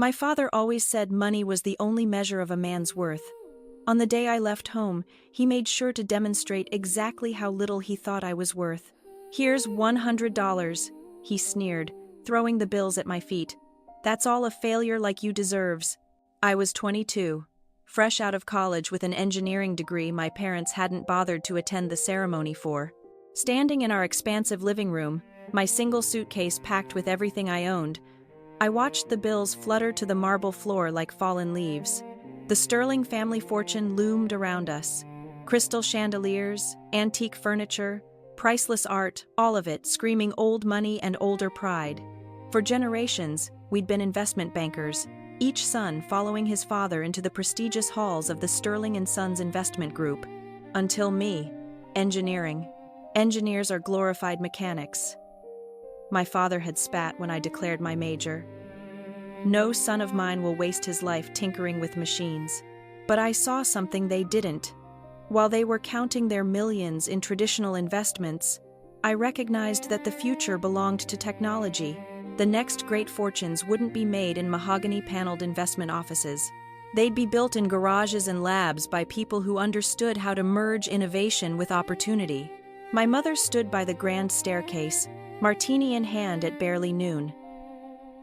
My father always said money was the only measure of a man's worth. On the day I left home, he made sure to demonstrate exactly how little he thought I was worth. "Here's $100, he sneered, throwing the bills at my feet. "That's all a failure like you deserves." I was 22. Fresh out of college with an engineering degree my parents hadn't bothered to attend the ceremony for. Standing in our expansive living room, my single suitcase packed with everything I owned, I watched the bills flutter to the marble floor like fallen leaves. The sterling family fortune loomed around us. Crystal chandeliers, antique furniture, priceless art, all of it screaming old money and older pride. For generations, we'd been investment bankers, each son following his father into the prestigious halls of the Sterling & Sons Investment Group. Until me. Engineering. Engineers are glorified mechanics. My father had spat when I declared my major. No son of mine will waste his life tinkering with machines. But I saw something they didn't. While they were counting their millions in traditional investments, I recognized that the future belonged to technology. The next great fortunes wouldn't be made in mahogany-paneled investment offices. They'd be built in garages and labs by people who understood how to merge innovation with opportunity. My mother stood by the grand staircase, martini in hand at barely noon.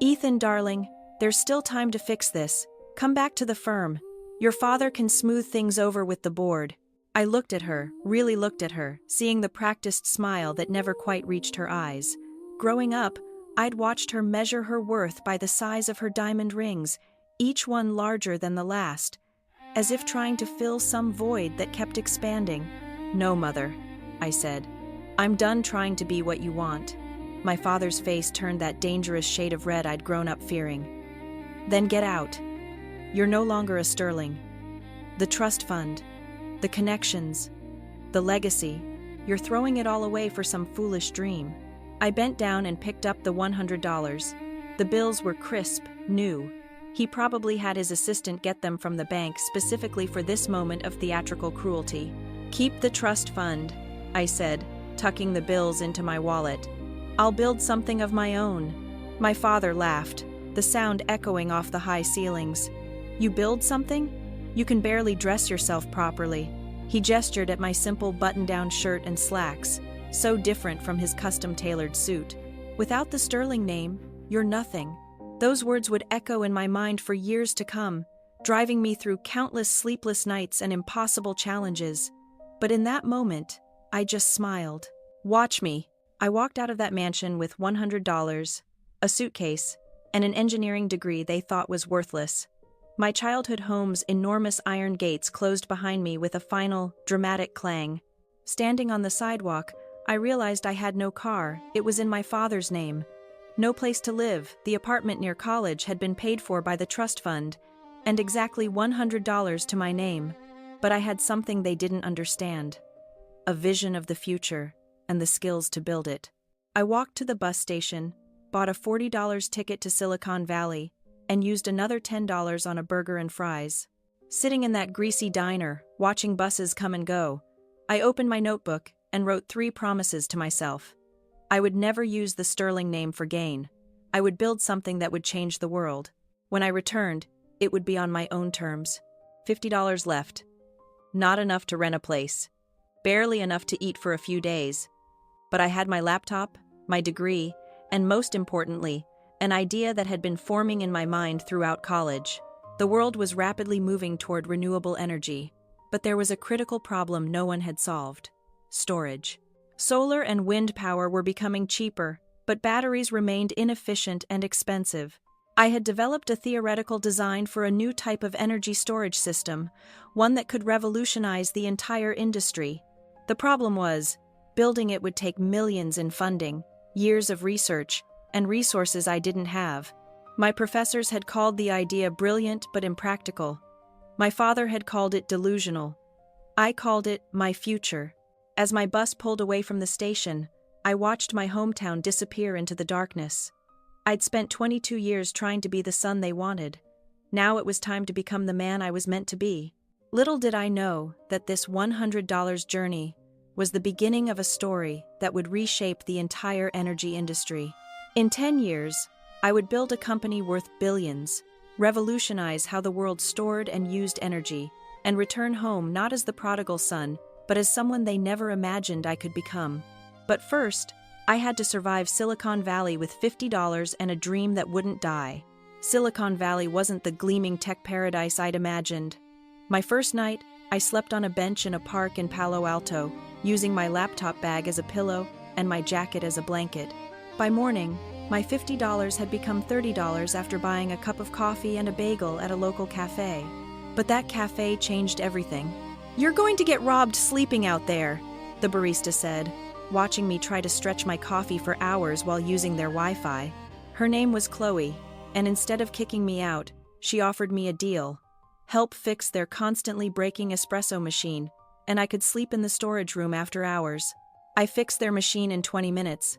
"Ethan, darling, there's still time to fix this. Come back to the firm. Your father can smooth things over with the board." I looked at her, really looked at her, seeing the practiced smile that never quite reached her eyes. Growing up, I'd watched her measure her worth by the size of her diamond rings, each one larger than the last, as if trying to fill some void that kept expanding. "No, Mother," I said. "I'm done trying to be what you want." My father's face turned that dangerous shade of red I'd grown up fearing. "Then get out. You're no longer a Sterling. The trust fund, the connections, the legacy, you're throwing it all away for some foolish dream." I bent down and picked up the $100. The bills were crisp, new. He probably had his assistant get them from the bank specifically for this moment of theatrical cruelty. "Keep the trust fund," I said, tucking the bills into my wallet. "I'll build something of my own." My father laughed, the sound echoing off the high ceilings. "You build something? You can barely dress yourself properly." He gestured at my simple button-down shirt and slacks, so different from his custom-tailored suit. "Without the Sterling name, you're nothing." Those words would echo in my mind for years to come, driving me through countless sleepless nights and impossible challenges. But in that moment, I just smiled. "Watch me." I walked out of that mansion with $100, a suitcase, and an engineering degree they thought was worthless. My childhood home's enormous iron gates closed behind me with a final, dramatic clang. Standing on the sidewalk, I realized I had no car. It was in my father's name. No place to live. The apartment near college had been paid for by the trust fund, and exactly $100 to my name. But I had something they didn't understand. A vision of the future, and the skills to build it. I walked to the bus station, bought a $40 ticket to Silicon Valley, and used another $10 on a burger and fries. Sitting in that greasy diner, watching buses come and go, I opened my notebook and wrote 3 promises to myself. I would never use the Sterling name for gain. I would build something that would change the world. When I returned, it would be on my own terms. $50 left. Not enough to rent a place. Barely enough to eat for a few days. But I had my laptop, my degree, and most importantly, an idea that had been forming in my mind throughout college. The world was rapidly moving toward renewable energy, but there was a critical problem no one had solved: storage. Solar and wind power were becoming cheaper, but batteries remained inefficient and expensive. I had developed a theoretical design for a new type of energy storage system, one that could revolutionize the entire industry. The problem was, building it would take millions in funding, years of research, and resources I didn't have. My professors had called the idea brilliant but impractical. My father had called it delusional. I called it my future. As my bus pulled away from the station, I watched my hometown disappear into the darkness. I'd spent 22 years trying to be the son they wanted. Now it was time to become the man I was meant to be. Little did I know that this $100 journey was the beginning of a story that would reshape the entire energy industry. In 10 years, I would build a company worth billions, revolutionize how the world stored and used energy, and return home not as the prodigal son, but as someone they never imagined I could become. But first, I had to survive Silicon Valley with $50 and a dream that wouldn't die. Silicon Valley wasn't the gleaming tech paradise I'd imagined. My first night, I slept on a bench in a park in Palo Alto, using my laptop bag as a pillow and my jacket as a blanket. By morning, my $50 had become $30 after buying a cup of coffee and a bagel at a local cafe. But that cafe changed everything. "You're going to get robbed sleeping out there," the barista said, watching me try to stretch my coffee for hours while using their Wi-Fi. Her name was Chloe, and instead of kicking me out, she offered me a deal. Help fix their constantly breaking espresso machine, and I could sleep in the storage room after hours. I fixed their machine in 20 minutes.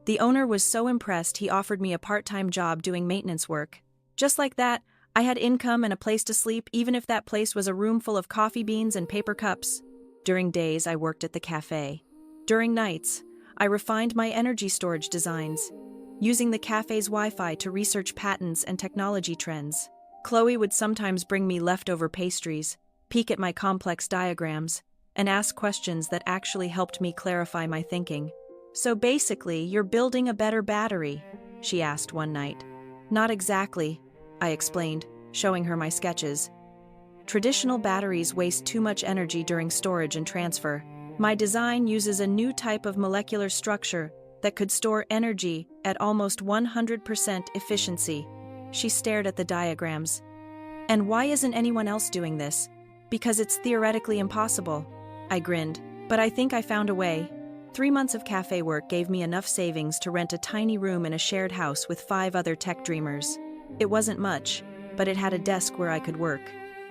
The owner was so impressed he offered me a part-time job doing maintenance work. Just like that, I had income and a place to sleep, even if that place was a room full of coffee beans and paper cups. During days, I worked at the cafe. During nights, I refined my energy storage designs, using the cafe's Wi-Fi to research patents and technology trends. Chloe would sometimes bring me leftover pastries, peek at my complex diagrams, and ask questions that actually helped me clarify my thinking. "So basically, you're building a better battery?" she asked one night. "Not exactly," I explained, showing her my sketches. "Traditional batteries waste too much energy during storage and transfer. My design uses a new type of molecular structure that could store energy at almost 100% efficiency." She stared at the diagrams. "And why isn't anyone else doing this?" "Because it's theoretically impossible," I grinned. "But I think I found a way." 3 months of cafe work gave me enough savings to rent a tiny room in a shared house with 5 other tech dreamers. It wasn't much, but it had a desk where I could work.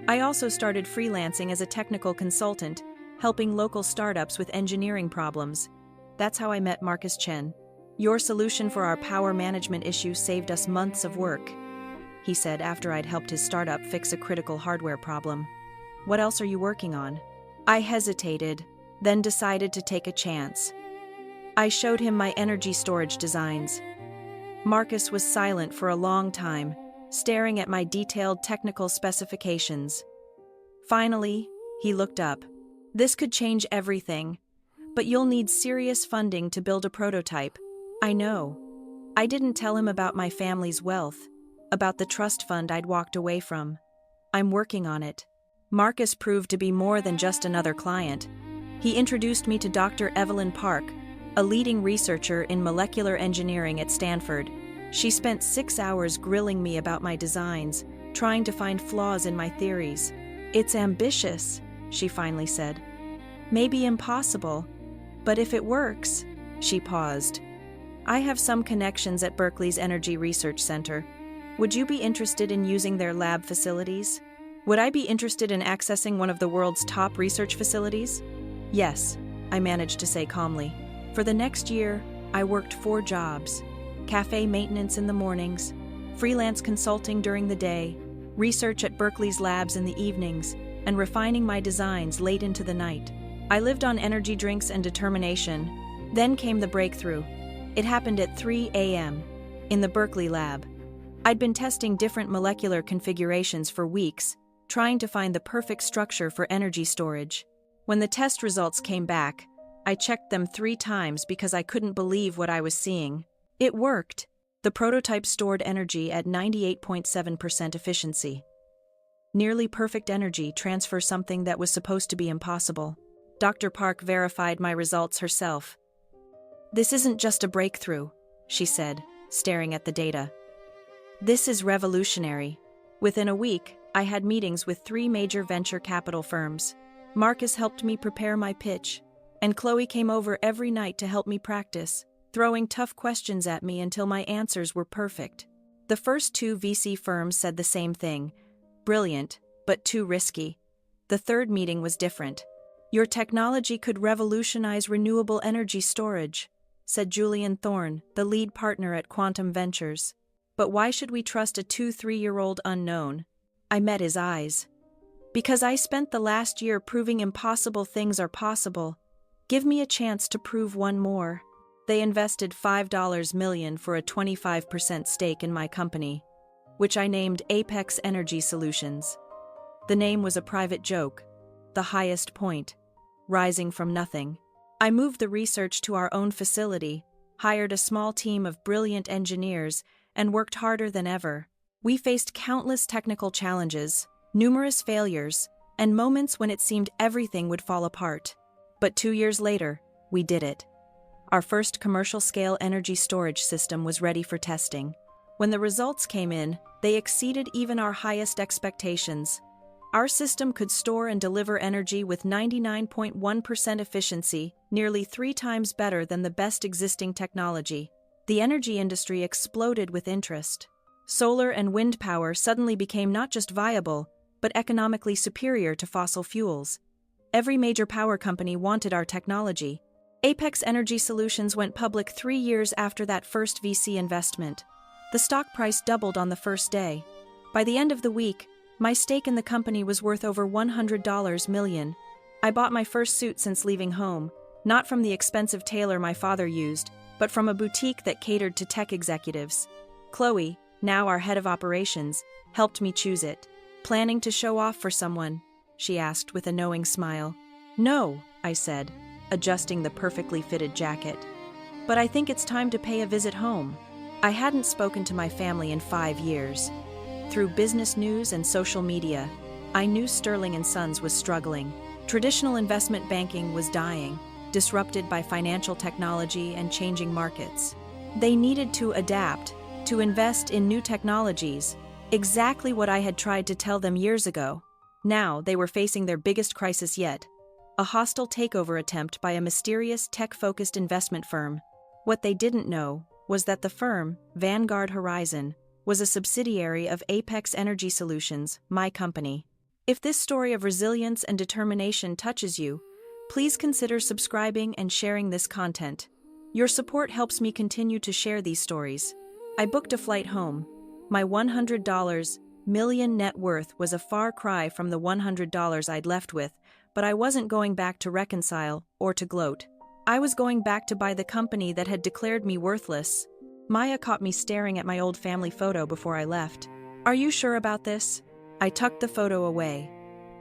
I also started freelancing as a technical consultant, helping local startups with engineering problems. That's how I met Marcus Chen. "Your solution for our power management issue saved us months of work," he said after I'd helped his startup fix a critical hardware problem. "What else are you working on?" I hesitated, then decided to take a chance. I showed him my energy storage designs. Marcus was silent for a long time, staring at my detailed technical specifications. Finally, he looked up. "This could change everything, but you'll need serious funding to build a prototype." I know. I didn't tell him about my family's wealth, about the trust fund I'd walked away from. "I'm working on it." Marcus proved to be more than just another client. He introduced me to Dr. Evelyn Park, a leading researcher in molecular engineering at Stanford. She spent 6 hours grilling me about my designs, trying to find flaws in my theories. "It's ambitious," she finally said. "Maybe impossible, but if it works," she paused. "I have some connections at Berkeley's Energy Research Center. Would you be interested in using their lab facilities?" Would I be interested in accessing one of the world's top research facilities? "Yes," I managed to say calmly. For the next year, I worked 4 jobs: cafe maintenance in the mornings, freelance consulting during the day, research at Berkeley's labs in the evenings, and refining my designs late into the night. I lived on energy drinks and determination. Then came the breakthrough. It happened at 3 a.m. in the Berkeley lab. I'd been testing different molecular configurations for weeks, trying to find the perfect structure for energy storage. When the test results came back, I checked them 3 times because I couldn't believe what I was seeing. It worked. The prototype stored energy at 98.7% efficiency. Nearly perfect energy transfer, something that was supposed to be impossible. Dr. Park verified my results herself. "This isn't just a breakthrough," she said, staring at the data. "This is revolutionary." Within a week, I had meetings with 3 major venture capital firms. Marcus helped me prepare my pitch, and Chloe came over every night to help me practice, throwing tough questions at me until my answers were perfect. The first 2 VC firms said the same thing: brilliant, but too risky. The third meeting was different. "Your technology could revolutionize renewable energy storage," said Julian Thorne, the lead partner at Quantum Ventures. "But why should we trust a 2-3-year-old unknown?" I met his eyes. "Because I spent the last year proving impossible things are possible. Give me a chance to prove one more." They invested $5 million for a 25% stake in my company. which I named Apex Energy Solutions. The name was a private joke, the highest point, rising from nothing. I moved the research to our own facility, hired a small team of brilliant engineers, and worked harder than ever. We faced countless technical challenges, numerous failures, and moments when it seemed everything would fall apart. But 2 years later, we did it. Our first commercial-scale energy storage system was ready for testing. When the results came in, they exceeded even our highest expectations. Our system could store and deliver energy with 99.1% efficiency, nearly 3 times better than the best existing technology. The energy industry exploded with interest. Solar and wind power suddenly became not just viable, but economically superior to fossil fuels. Every major power company wanted our technology. Apex Energy Solutions went public 3 years after that first VC investment. The stock price doubled on the first day. By the end of the week, my stake in the company was worth over $100 million. I bought my first suit since leaving home, not from the expensive tailor my father used, but from a boutique that catered to tech executives. Chloe, now our head of operations, helped me choose it. "Planning to show off for someone?" she asked with a knowing smile. "No," I said, adjusting the perfectly fitted jacket. "But I think it's time to pay a visit home." I hadn't spoken to my family in 5 years. Through business news and social media, I knew Sterling & Sons was struggling. Traditional investment banking was dying, disrupted by financial technology and changing markets. They needed to adapt, to invest in new technologies, exactly what I had tried to tell them years ago. Now they were facing their biggest crisis yet, a hostile takeover attempt by a mysterious tech-focused investment firm. What they didn't know was that the firm, Vanguard Horizon, was a subsidiary of Apex Energy Solutions, my company. If this story of resilience and determination touches you, please consider subscribing and sharing this content. Your support helps me continue to share these stories. I booked a flight home. My $100 million net worth was a far cry from the $100 I'd left with, but I wasn't going back to reconcile or to gloat. I was going back to buy the company that had declared me worthless. Maya caught me staring at my old family photo before I left. "Are you sure about this?" I tucked the photo away.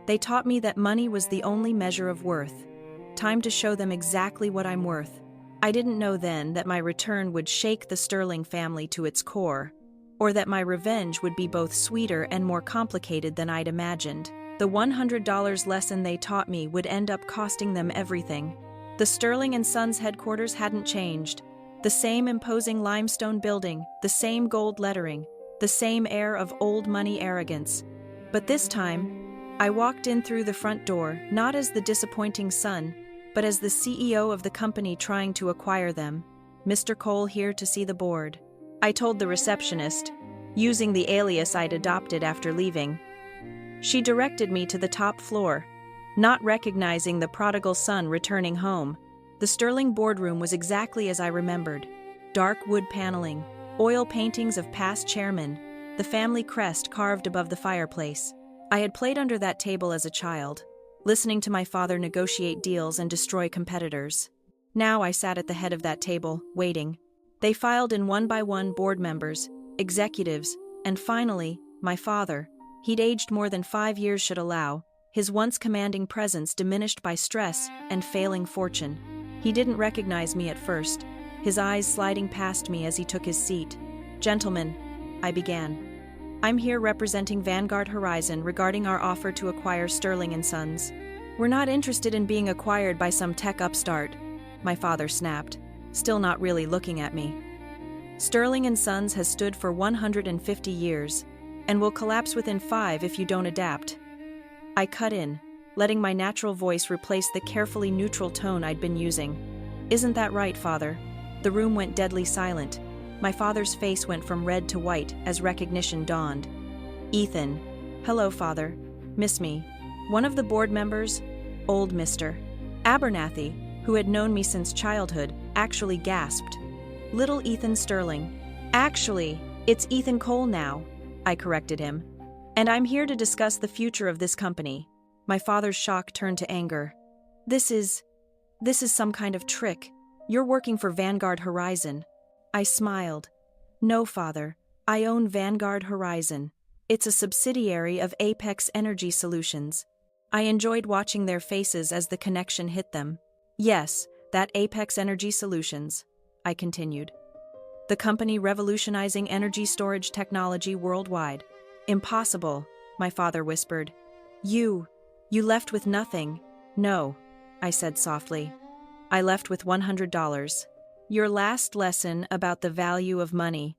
They taught me that money was the only measure of worth. Time to show them exactly what I'm worth. I didn't know then that my return would shake the Sterling family to its core, or that my revenge would be both sweeter and more complicated than I'd imagined. The $100 lesson they taught me would end up costing them everything. The Sterling & Sons headquarters hadn't changed. The same imposing limestone building, the same gold lettering, the same air of old money arrogance. But this time, I walked in through the front door, not as the disappointing son, but as the CEO of the company trying to acquire them. "Mr. Cole here to see the board," I told the receptionist, using the alias I'd adopted after leaving. She directed me to the top floor, not recognizing the prodigal son returning home. The Sterling boardroom was exactly as I remembered. Dark wood paneling, oil paintings of past chairmen, the family crest carved above the fireplace. I had played under that table as a child, listening to my father negotiate deals and destroy competitors. Now I sat at the head of that table, waiting. They filed in one by one board members, executives, and finally, my father. He'd aged more than 5 years should allow, his once commanding presence diminished by stress and failing fortune. He didn't recognize me at first, his eyes sliding past me as he took his seat. "Gentlemen," I began. "I'm here representing Vanguard Horizon regarding our offer to acquire Sterling & Sons. We're not interested in being acquired by some tech upstart," my father snapped, still not really looking at me. "Sterling & Sons has stood for 150 years, and will collapse within 5 if you don't adapt." I cut in, letting my natural voice replace the carefully neutral tone I'd been using. "Isn't that right, Father?" The room went deadly silent. My father's face went from red to white as recognition dawned. "Ethan." "Hello, Father. Miss me?" One of the board members, old Mr. Abernathy, who had known me since childhood, actually gasped. "Little Ethan Sterling." "Actually, it's Ethan Cole now," I corrected him. "And I'm here to discuss the future of this company." My father's shock turned to anger. This is some kind of trick. You're working for Vanguard Horizon." I smiled. "No, Father. I own Vanguard Horizon. It's a subsidiary of Apex Energy Solutions. I enjoyed watching their faces as the connection hit them. Yes, that Apex Energy Solutions, I continued. The company revolutionizing energy storage technology worldwide. Impossible, my father whispered. You left with nothing. No, I said softly. I left with $100. Your last lesson about the value of money.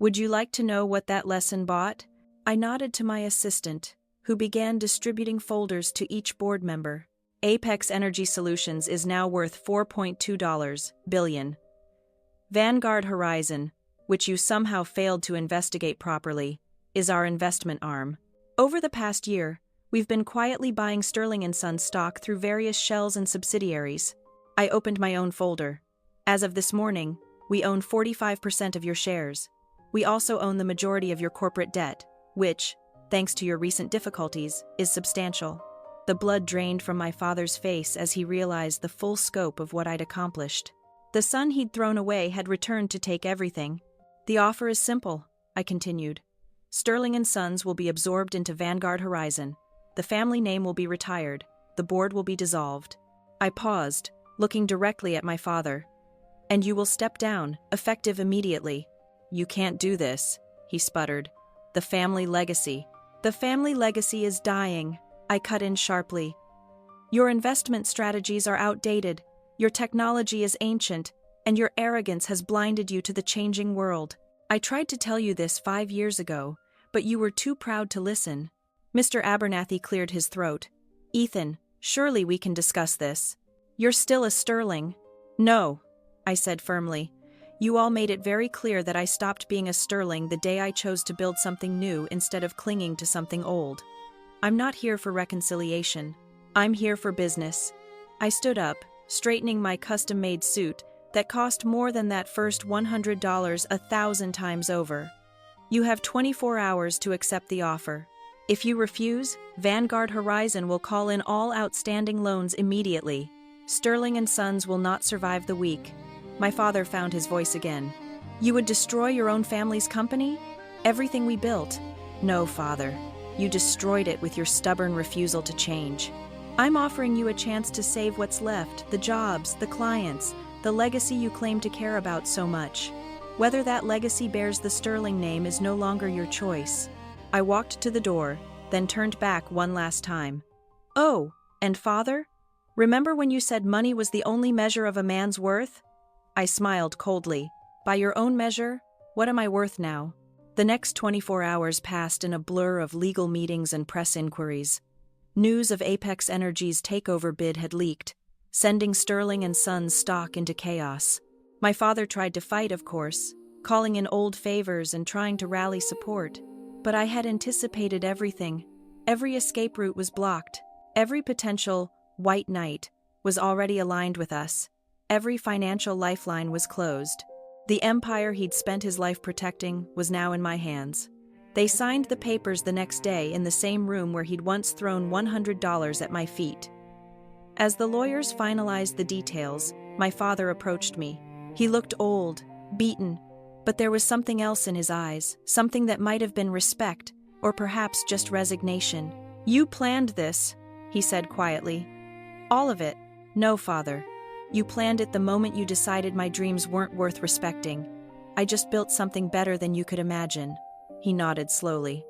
Would you like to know what that lesson bought? I nodded to my assistant, who began distributing folders to each board member. Apex Energy Solutions is now worth $4.2 billion. Vanguard Horizon, which you somehow failed to investigate properly, is our investment arm. Over the past year, we've been quietly buying Sterling & Sons stock through various shells and subsidiaries. I opened my own folder. As of this morning, we own 45% of your shares. We also own the majority of your corporate debt, which, thanks to your recent difficulties, is substantial. The blood drained from my father's face as he realized the full scope of what I'd accomplished. The son he'd thrown away had returned to take everything. The offer is simple, I continued. Sterling & Sons will be absorbed into Vanguard Horizon. The family name will be retired. The board will be dissolved. I paused, looking directly at my father. And you will step down, effective immediately. You can't do this, he sputtered. The family legacy. The family legacy is dying, I cut in sharply. Your investment strategies are outdated, your technology is ancient, and your arrogance has blinded you to the changing world. I tried to tell you this 5 years ago, but you were too proud to listen. Mr. Abernathy cleared his throat. Ethan, surely we can discuss this. You're still a Sterling. No, I said firmly. You all made it very clear that I stopped being a Sterling the day I chose to build something new instead of clinging to something old. I'm not here for reconciliation. I'm here for business. I stood up, straightening my custom-made suit that cost more than that first $100 1,000 times over. You have 24 hours to accept the offer. If you refuse, Vanguard Horizon will call in all outstanding loans immediately. Sterling & Sons will not survive the week. My father found his voice again. You would destroy your own family's company? Everything we built? No, father. You destroyed it with your stubborn refusal to change. I'm offering you a chance to save what's left, the jobs, the clients, the legacy you claim to care about so much. Whether that legacy bears the Sterling name is no longer your choice. I walked to the door, then turned back one last time. Oh, and father? Remember when you said money was the only measure of a man's worth? I smiled coldly. By your own measure, what am I worth now? The next 24 hours passed in a blur of legal meetings and press inquiries. News of Apex Energy's takeover bid had leaked, sending Sterling & Sons stock into chaos. My father tried to fight, of course, calling in old favors and trying to rally support. But I had anticipated everything. Every escape route was blocked. Every potential white knight was already aligned with us. Every financial lifeline was closed. The empire he'd spent his life protecting was now in my hands. They signed the papers the next day in the same room where he'd once thrown $100 at my feet. As the lawyers finalized the details, my father approached me. He looked old, beaten, but there was something else in his eyes, something that might have been respect, or perhaps just resignation. You planned this, he said quietly. All of it. No, father. You planned it the moment you decided my dreams weren't worth respecting. I just built something better than you could imagine. He nodded slowly.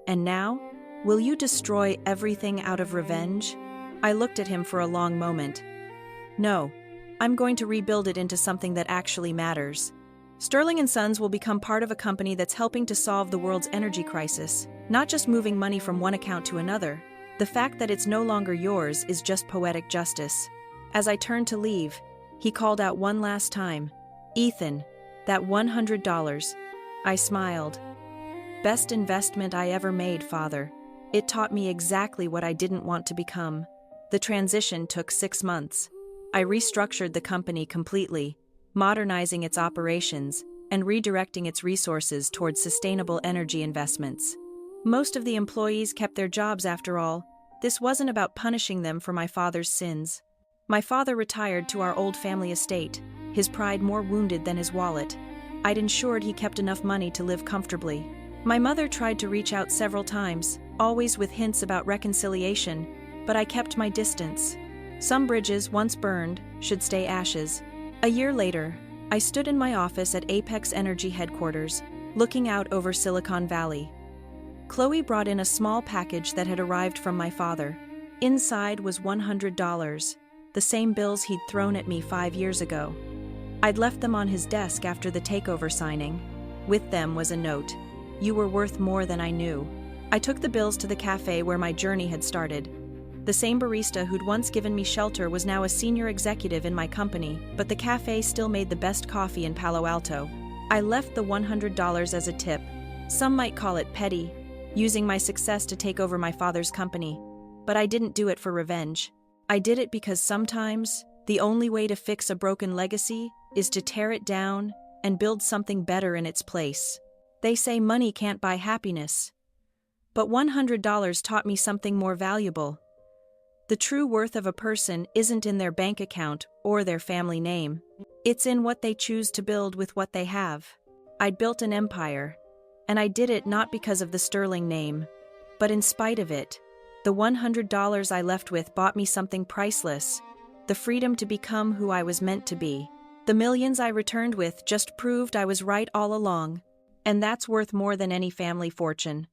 And now? Will you destroy everything out of revenge? I looked at him for a long moment. No. I'm going to rebuild it into something that actually matters. Sterling & Sons will become part of a company that's helping to solve the world's energy crisis, not just moving money from one account to another. The fact that it's no longer yours is just poetic justice. As I turned to leave, he called out one last time, Ethan, that $100. I smiled. Best investment I ever made, father. It taught me exactly what I didn't want to become. The transition took 6 months. I restructured the company completely, modernizing its operations and redirecting its resources towards sustainable energy investments. Most of the employees kept their jobs after all. This wasn't about punishing them for my father's sins. My father retired to our old family estate, his pride more wounded than his wallet. I'd ensured he kept enough money to live comfortably. My mother tried to reach out several times, always with hints about reconciliation, but I kept my distance. Some bridges, once burned, should stay ashes. A year later, I stood in my office at Apex Energy headquarters, looking out over Silicon Valley. Chloe brought in a small package that had arrived from my father. Inside was $100, the same bills he'd thrown at me 5 years ago. I'd left them on his desk after the takeover signing. With them was a note. "You were worth more than I knew." I took the bills to the cafe where my journey had started. The same barista who'd once given me shelter was now a senior executive in my company, but the cafe still made the best coffee in Palo Alto. I left the $100 as a tip. Some might call it petty, using my success to take over my father's company. But I didn't do it for revenge. I did it because sometimes, the only way to fix a broken legacy is to tear it down and build something better in its place. They say money can't buy happiness. But $100 taught me something more valuable. The true worth of a person isn't in their bank account or their family name. It's in what they choose to build with what they have. I'd built an empire, and I did it not because of the sterling name, but in spite of it. The $100 I left with bought me something priceless, the freedom to become who I was meant to be. The millions I returned with just proved I was right all along, and that's worth more than any family fortune.